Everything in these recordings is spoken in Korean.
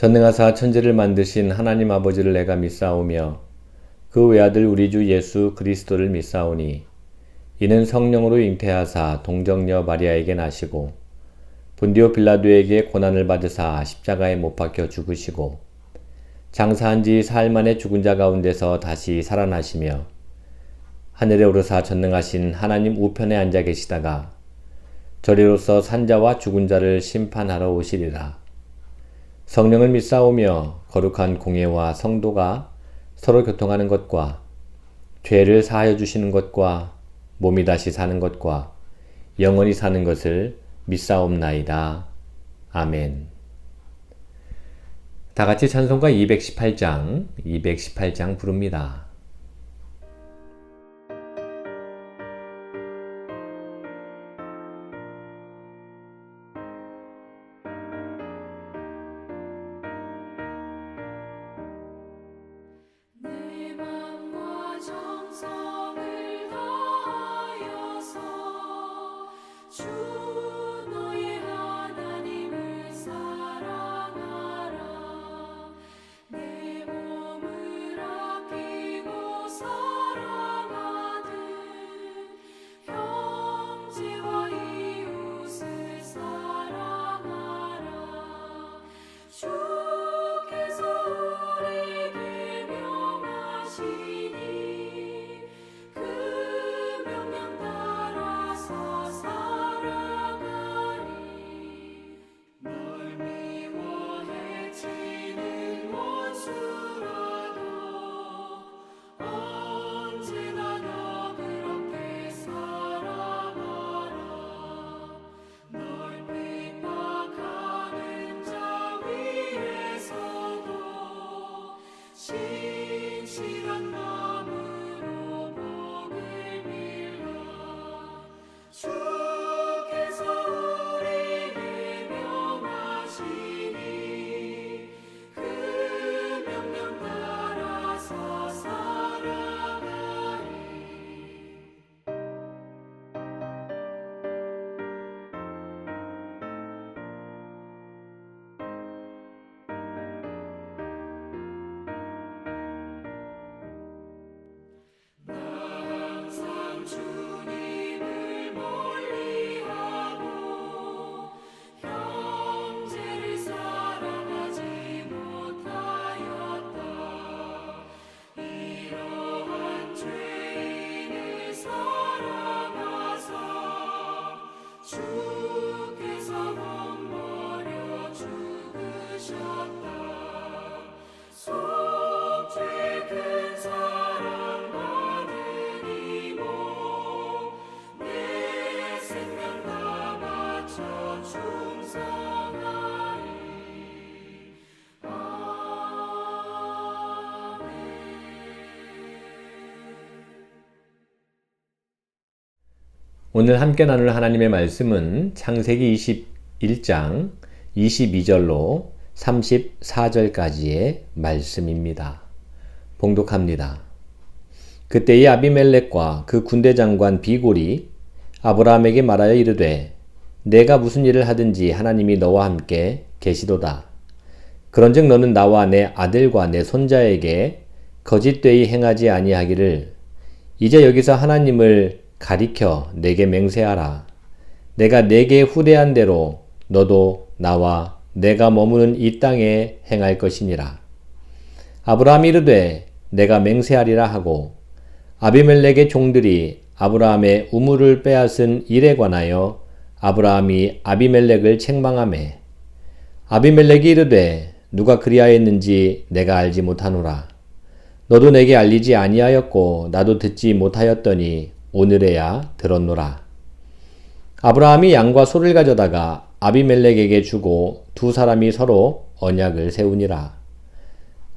전능하사 천지를 만드신 하나님 아버지를 내가 믿사오며 그 외아들 우리 주 예수 그리스도를 믿사오니 이는 성령으로 잉태하사 동정녀 마리아에게 나시고 본디오 빌라도에게 고난을 받으사 십자가에 못 박혀 죽으시고 장사한 지 사흘 만에 죽은 자 가운데서 다시 살아나시며 하늘에 오르사 전능하신 하나님 우편에 앉아 계시다가 저리로서 산자와 죽은 자를 심판하러 오시리라. 성령을 믿사오며 거룩한 공예와 성도가 서로 교통하는 것과 죄를 사하여 주시는 것과 몸이 다시 사는 것과 영원히 사는 것을 믿사옵나이다. 아멘. 다같이 찬송가 218장 부릅니다. 오늘 함께 나눌 하나님의 말씀은 창세기 21장 22절로 34절까지의 말씀입니다. 봉독합니다. 그때의 아비멜렉과 그 군대 장관 비골이 아브라함에게 말하여 이르되 내가 무슨 일을 하든지 하나님이 너와 함께 계시도다. 그런즉 너는 나와 내 아들과 내 손자에게 거짓되이 행하지 아니하기를 이제 여기서 하나님을 가리켜 내게 맹세하라. 내가 내게 후대한 대로 너도 나와 내가 머무는 이 땅에 행할 것이니라. 아브라함이 이르되 내가 맹세하리라 하고 아비멜렉의 종들이 아브라함의 우물을 빼앗은 일에 관하여 아브라함이 아비멜렉을 책망하매 아비멜렉이 이르되 누가 그리하였는지 내가 알지 못하노라. 너도 내게 알리지 아니하였고 나도 듣지 못하였더니 오늘에야 들었노라. 아브라함이 양과 소를 가져다가 아비멜렉에게 주고 두 사람이 서로 언약을 세우니라.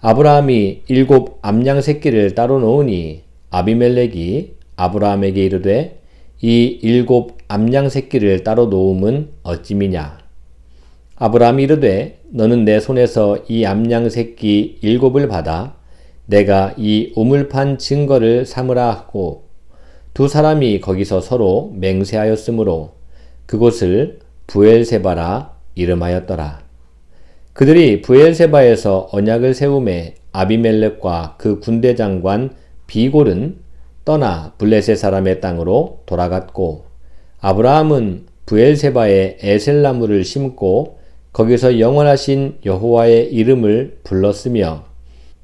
아브라함이 7 암양 새끼를 따로 놓으니 아비멜렉이 아브라함에게 이르되 이 7 암양 새끼를 따로 놓음은 어찌미냐. 아브라함이 이르되 너는 내 손에서 이 암양 새끼 7을 받아 내가 이 우물판 증거를 삼으라 하고 두 사람이 거기서 서로 맹세하였으므로 그곳을 부엘세바라 이름하였더라. 그들이 브엘세바에서 언약을 세우매 아비멜렉과 그 군대 장관 비골은 떠나 블레셋 사람의 땅으로 돌아갔고 아브라함은 브엘세바에 에셀나무를 심고 거기서 영원하신 여호와의 이름을 불렀으며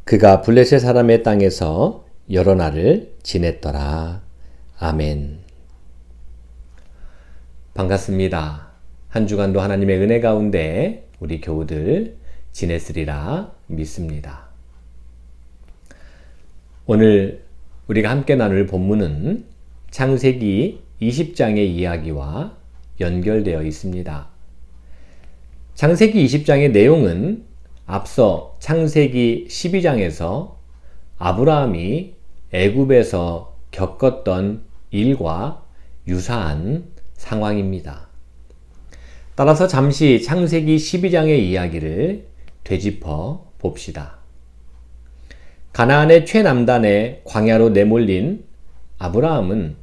그가 블레셋 사람의 땅에서 여러 날을 지냈더라. 아멘. 반갑습니다. 한 주간도 하나님의 은혜 가운데 우리 교우들 지냈으리라 믿습니다. 오늘 우리가 함께 나눌 본문은 창세기 20장의 이야기와 연결되어 있습니다. 창세기 20장의 내용은 앞서 창세기 12장에서 아브라함이 애굽에서 겪었던 일과 유사한 상황입니다. 따라서 잠시 창세기 12장의 이야기를 되짚어 봅시다. 가나안의 최남단에 광야로 내몰린 아브라함은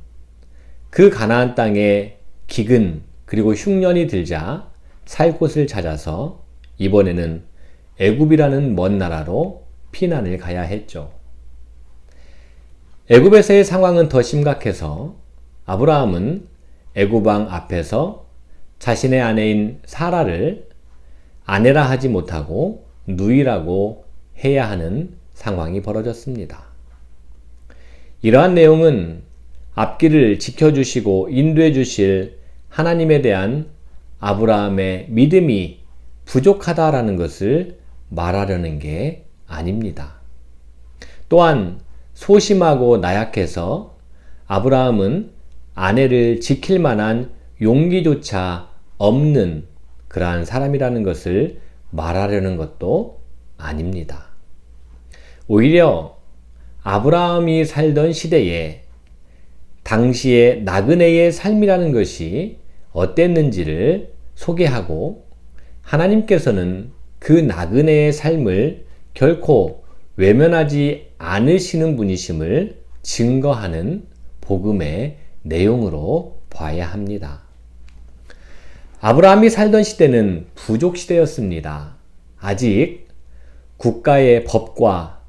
그 가나안 땅에 기근 그리고 흉년이 들자 살 곳을 찾아서 이번에는 애굽이라는 먼 나라로 피난을 가야 했죠. 애굽에서의 상황은 더 심각해서 아브라함은 애굽 왕 앞에서 자신의 아내인 사라를 아내라 하지 못하고 누이라고 해야 하는 상황이 벌어졌습니다. 이러한 내용은 앞길을 지켜주시고 인도해 주실 하나님에 대한 아브라함의 믿음이 부족하다라는 것을 말하려는 게 아닙니다. 또한 소심하고 나약해서 아브라함은 아내를 지킬 만한 용기조차 없는 그러한 사람이라는 것을 말하려는 것도 아닙니다. 오히려 아브라함이 살던 시대에 당시의 나그네의 삶이라는 것이 어땠는지를 소개하고 하나님께서는 그 나그네의 삶을 결코 외면하지 않으시는 분이심을 증거하는 복음의 내용으로 봐야 합니다. 아브라함이 살던 시대는 부족 시대였습니다. 아직 국가의 법과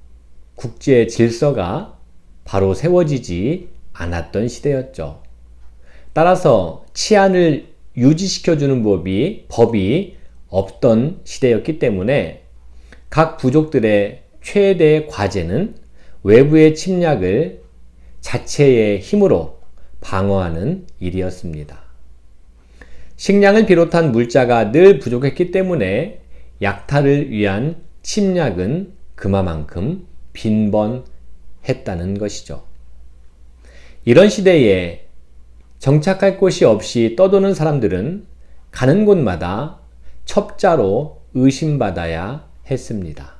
국제 질서가 바로 세워지지 않았던 시대였죠. 따라서 치안을 유지시켜주는 법이 없던 시대였기 때문에 각 부족들의 최대 과제는 외부의 침략을 자체의 힘으로 방어하는 일이었습니다. 식량을 비롯한 물자가 늘 부족했기 때문에 약탈을 위한 침략은 그만큼 빈번했다는 것이죠. 이런 시대에 정착할 곳이 없이 떠도는 사람들은 가는 곳마다 첩자로 의심받아야 했습니다.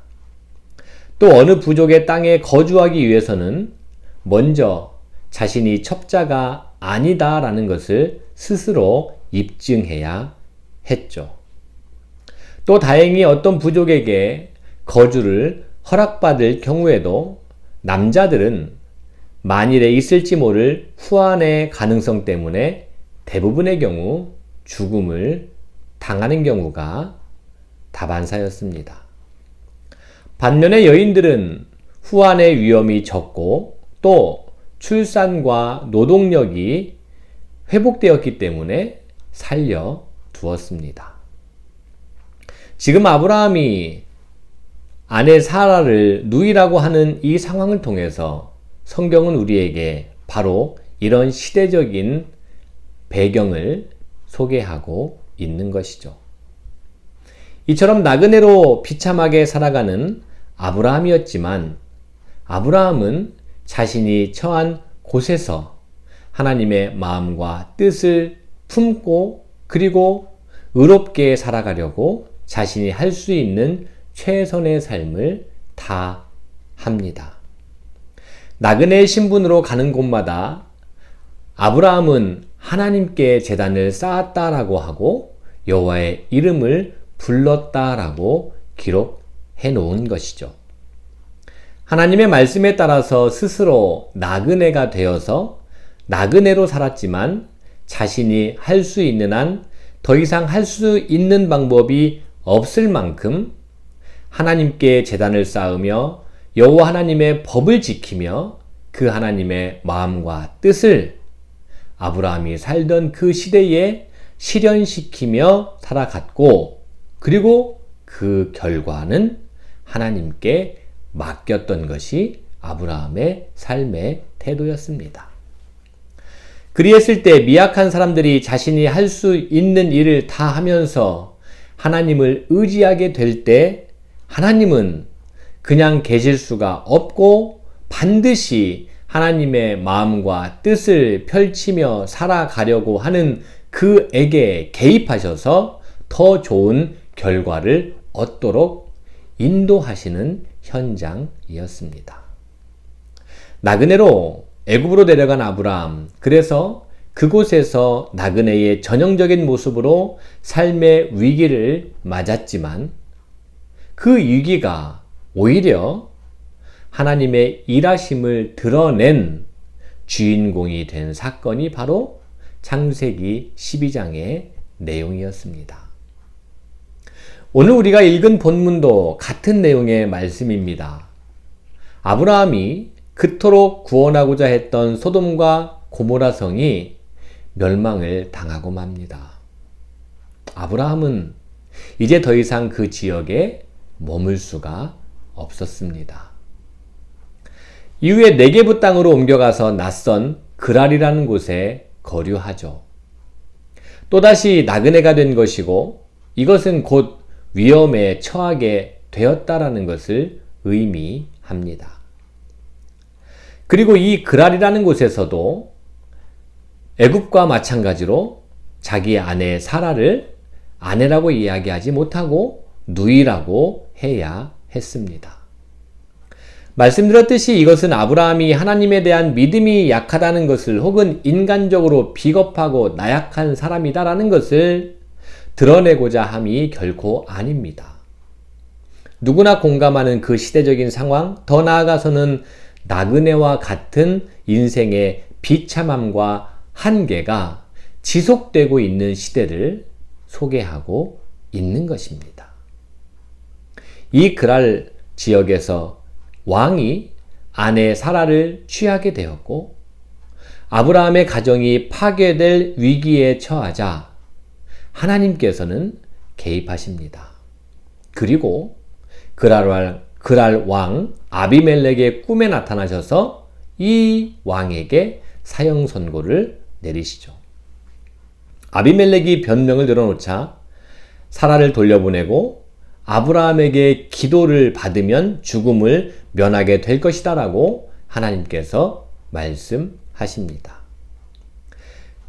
또 어느 부족의 땅에 거주하기 위해서는 먼저 자신이 첩자가 아니다라는 것을 스스로 입증해야 했죠. 또 다행히 어떤 부족에게 거주를 허락받을 경우에도 남자들은 만일에 있을지 모를 후환의 가능성 때문에 대부분의 경우 죽음을 당하는 경우가 다반사였습니다. 반면에 여인들은 후환의 위험이 적고 또 출산과 노동력이 회복되었기 때문에 살려두었습니다. 지금 아브라함이 아내 사라를 누이라고 하는 이 상황을 통해서 성경은 우리에게 바로 이런 시대적인 배경을 소개하고 있는 것이죠. 이처럼 나그네로 비참하게 살아가는 아브라함이었지만 아브라함은 자신이 처한 곳에서 하나님의 마음과 뜻을 품고 그리고 의롭게 살아가려고 자신이 할 수 있는 최선의 삶을 다합니다. 나그네의 신분으로 가는 곳마다 아브라함은 하나님께 제단을 쌓았다라고 하고 여호와의 이름을 불렀다라고 기록해 놓은 것이죠. 하나님의 말씀에 따라서 스스로 나그네가 되어서 나그네로 살았지만 자신이 할 수 있는 한 더 이상 할 수 있는 방법이 없을 만큼 하나님께 제단을 쌓으며 여호와 하나님의 법을 지키며 그 하나님의 마음과 뜻을 아브라함이 살던 그 시대에 실현시키며 살아갔고, 그리고 그 결과는 하나님께 맡겼던 것이 아브라함의 삶의 태도였습니다. 그리했을 때 미약한 사람들이 자신이 할 수 있는 일을 다 하면서 하나님을 의지하게 될 때 하나님은 그냥 계실 수가 없고 반드시 하나님의 마음과 뜻을 펼치며 살아가려고 하는 그에게 개입하셔서 더 좋은 결과를 얻도록 인도하시는 현장이었습니다. 나그네로 애굽으로 내려간 아브라함, 그래서 그곳에서 나그네의 전형적인 모습으로 삶의 위기를 맞았지만 그 위기가 오히려 하나님의 일하심을 드러낸 주인공이 된 사건이 바로 창세기 12장의 내용이었습니다. 오늘 우리가 읽은 본문도 같은 내용의 말씀입니다. 아브라함이 그토록 구원하고자 했던 소돔과 고모라 성이 멸망을 당하고 맙니다. 아브라함은 이제 더 이상 그 지역에 머물 수가 없었습니다. 이후에 네게부 땅으로 옮겨가서 낯선 그랄이라는 곳에 거류하죠. 또다시 나그네가 된 것이고 이것은 곧 위험에 처하게 되었다라는 것을 의미합니다. 그리고 이 그랄이라는 곳에서도 애굽과 마찬가지로 자기 아내 사라를 아내라고 이야기하지 못하고 누이라고 해야 했습니다. 말씀드렸듯이 이것은 아브라함이 하나님에 대한 믿음이 약하다는 것을, 혹은 인간적으로 비겁하고 나약한 사람이다라는 것을 드러내고자 함이 결코 아닙니다. 누구나 공감하는 그 시대적인 상황, 더 나아가서는 나그네와 같은 인생의 비참함과 한계가 지속되고 있는 시대를 소개하고 있는 것입니다. 이 그랄 지역에서 왕이 아내 사라를 취하게 되었고 아브라함의 가정이 파괴될 위기에 처하자 하나님께서는 개입하십니다. 그리고 그랄 왕 아비멜렉의 꿈에 나타나셔서 이 왕에게 사형 선고를 내리시죠. 아비멜렉이 변명을 들어놓자 사라를 돌려보내고 아브라함에게 기도를 받으면 죽음을 면하게 될 것이다 라고 하나님께서 말씀하십니다.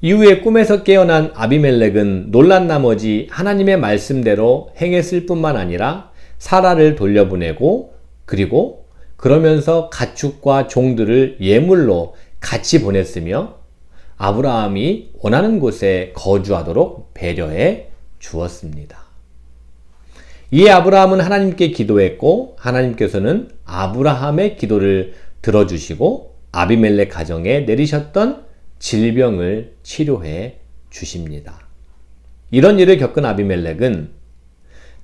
이후에 꿈에서 깨어난 아비멜렉은 놀란 나머지 하나님의 말씀대로 행했을 뿐만 아니라 사라를 돌려보내고, 그리고 그러면서 가축과 종들을 예물로 같이 보냈으며 아브라함이 원하는 곳에 거주하도록 배려해 주었습니다. 이에 아브라함은 하나님께 기도했고 하나님께서는 아브라함의 기도를 들어주시고 아비멜렉 가정에 내리셨던 질병을 치료해 주십니다. 이런 일을 겪은 아비멜렉은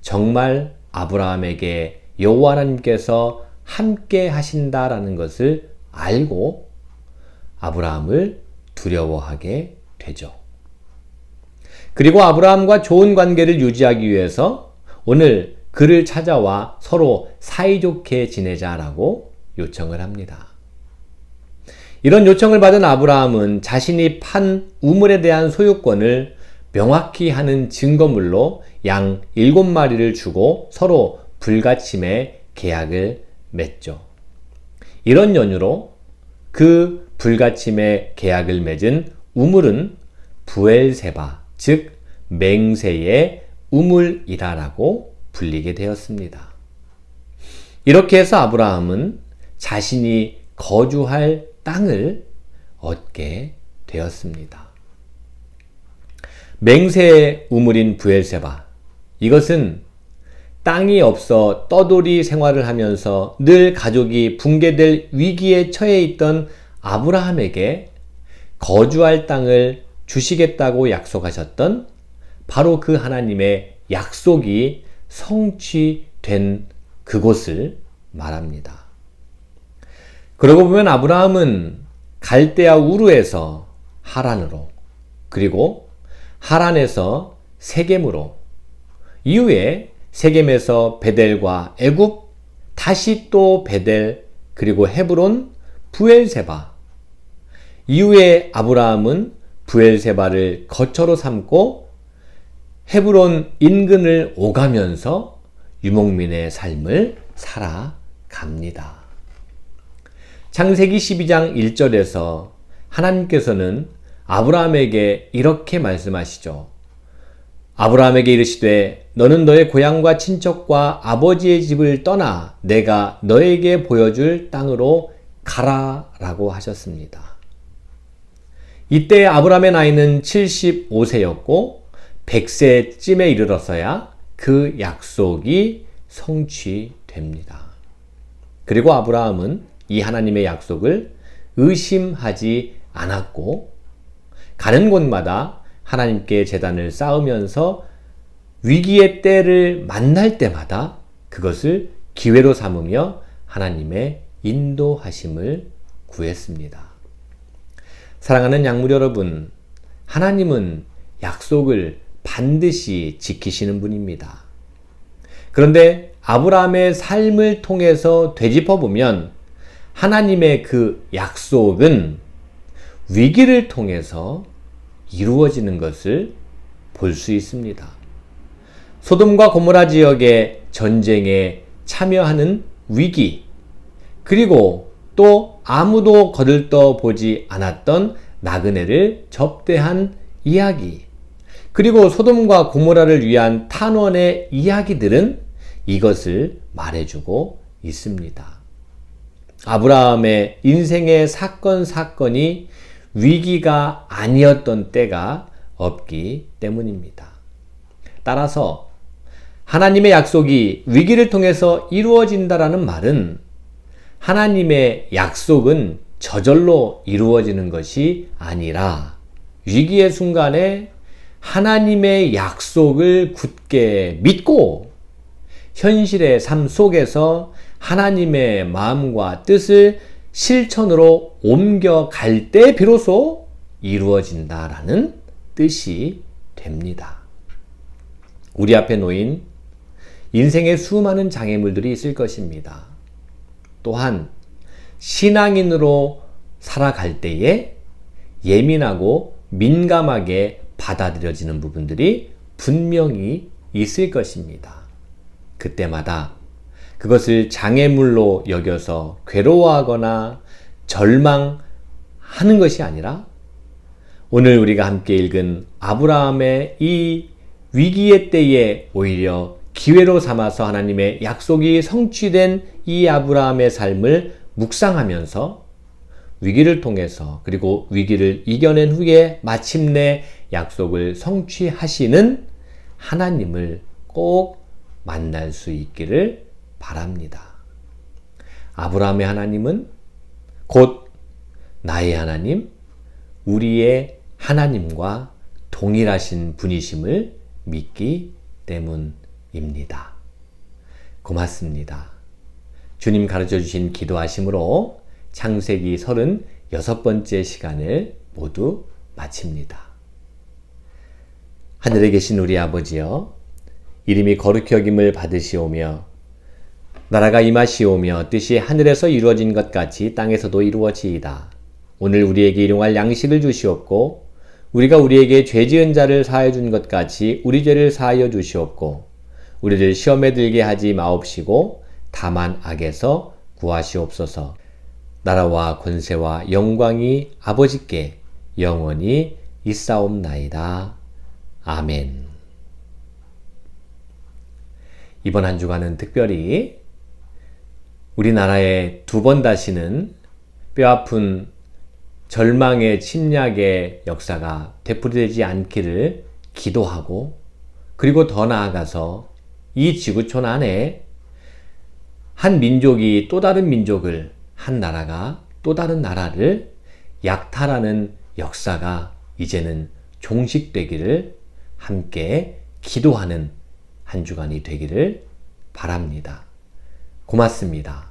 정말 아브라함에게 여호와 하나님께서 함께 하신다라는 것을 알고 아브라함을 두려워하게 되죠. 그리고 아브라함과 좋은 관계를 유지하기 위해서 오늘 그를 찾아와 서로 사이좋게 지내자라고 요청을 합니다. 이런 요청을 받은 아브라함은 자신이 판 우물에 대한 소유권을 명확히 하는 증거물로 양 7마리를 주고 서로 불가침의 계약을 맺죠. 이런 연유로 그 불가침의 계약을 맺은 우물은 부엘세바, 즉 맹세의 우물이라고 불리게 되었습니다. 이렇게 해서 아브라함은 자신이 거주할 땅을 얻게 되었습니다. 맹세의 우물인 부엘세바, 이것은 땅이 없어 떠돌이 생활을 하면서 늘 가족이 붕괴될 위기에 처해 있던 아브라함에게 거주할 땅을 주시겠다고 약속하셨던 바로 그 하나님의 약속이 성취된 그곳을 말합니다. 그러고 보면 아브라함은 갈대아 우르에서 하란으로, 그리고 하란에서 세겜으로, 이후에 세겜에서 베델과 애굽, 다시 또 베델, 그리고 헤브론, 부엘세바. 이후에 아브라함은 부엘세바를 거처로 삼고 헤브론 인근을 오가면서 유목민의 삶을 살아갑니다. 창세기 12장 1절에서 하나님께서는 아브라함에게 이렇게 말씀하시죠. 아브라함에게 이르시되 너는 너의 고향과 친척과 아버지의 집을 떠나 내가 너에게 보여줄 땅으로 가라 라고 하셨습니다. 이때 아브라함의 나이는 75세였고 100세쯤에 이르러서야 그 약속이 성취됩니다. 그리고 아브라함은 이 하나님의 약속을 의심하지 않았고 가는 곳마다 하나님께 제단을 쌓으면서 위기의 때를 만날 때마다 그것을 기회로 삼으며 하나님의 인도하심을 구했습니다. 사랑하는 양물 여러분, 하나님은 약속을 반드시 지키시는 분입니다. 그런데 아브라함의 삶을 통해서 되짚어보면 하나님의 그 약속은 위기를 통해서 이루어지는 것을 볼 수 있습니다. 소돔과 고모라 지역의 전쟁에 참여하는 위기, 그리고 또 아무도 거들떠 보지 않았던 나그네를 접대한 이야기, 그리고 소돔과 고모라를 위한 탄원의 이야기들은 이것을 말해주고 있습니다. 아브라함의 인생의 사건이 위기가 아니었던 때가 없기 때문입니다. 따라서 하나님의 약속이 위기를 통해서 이루어진다라는 말은 하나님의 약속은 저절로 이루어지는 것이 아니라 위기의 순간에 하나님의 약속을 굳게 믿고 현실의 삶 속에서 하나님의 마음과 뜻을 실천으로 옮겨갈 때 비로소 이루어진다라는 뜻이 됩니다. 우리 앞에 놓인 인생의 수많은 장애물들이 있을 것입니다. 또한 신앙인으로 살아갈 때에 예민하고 민감하게 받아들여지는 부분들이 분명히 있을 것입니다. 그때마다 그것을 장애물로 여겨서 괴로워하거나 절망하는 것이 아니라 오늘 우리가 함께 읽은 아브라함의 이 위기의 때에 오히려 기회로 삼아서 하나님의 약속이 성취된 이 아브라함의 삶을 묵상하면서 위기를 통해서 그리고 위기를 이겨낸 후에 마침내 약속을 성취하시는 하나님을 꼭 만날 수 있기를 바랍니다. 아브라함의 하나님은 곧 나의 하나님, 우리의 하나님과 동일하신 분이심을 믿기 때문입니다. 고맙습니다. 주님 가르쳐 주신 기도하심으로 창세기 36번째 시간을 모두 마칩니다. 하늘에 계신 우리 아버지여, 이름이 거룩히 여김을 받으시오며 나라가 임하시오며 뜻이 하늘에서 이루어진 것 같이 땅에서도 이루어지이다. 오늘 우리에게 일용할 양식을 주시옵고 우리가 우리에게 죄 지은 자를 사하여 준 것 같이 우리 죄를 사하여 주시옵고 우리를 시험에 들게 하지 마옵시고 다만 악에서 구하시옵소서. 나라와 권세와 영광이 아버지께 영원히 있사옵나이다. 아멘. 이번 한 주간은 특별히 우리나라에 두 번 다시는 뼈아픈 절망의 침략의 역사가 되풀이되지 않기를 기도하고, 그리고 더 나아가서 이 지구촌 안에 한 민족이 또 다른 민족을, 한 나라가 또 다른 나라를 약탈하는 역사가 이제는 종식되기를 함께 기도하는 한 주간이 되기를 바랍니다. 고맙습니다.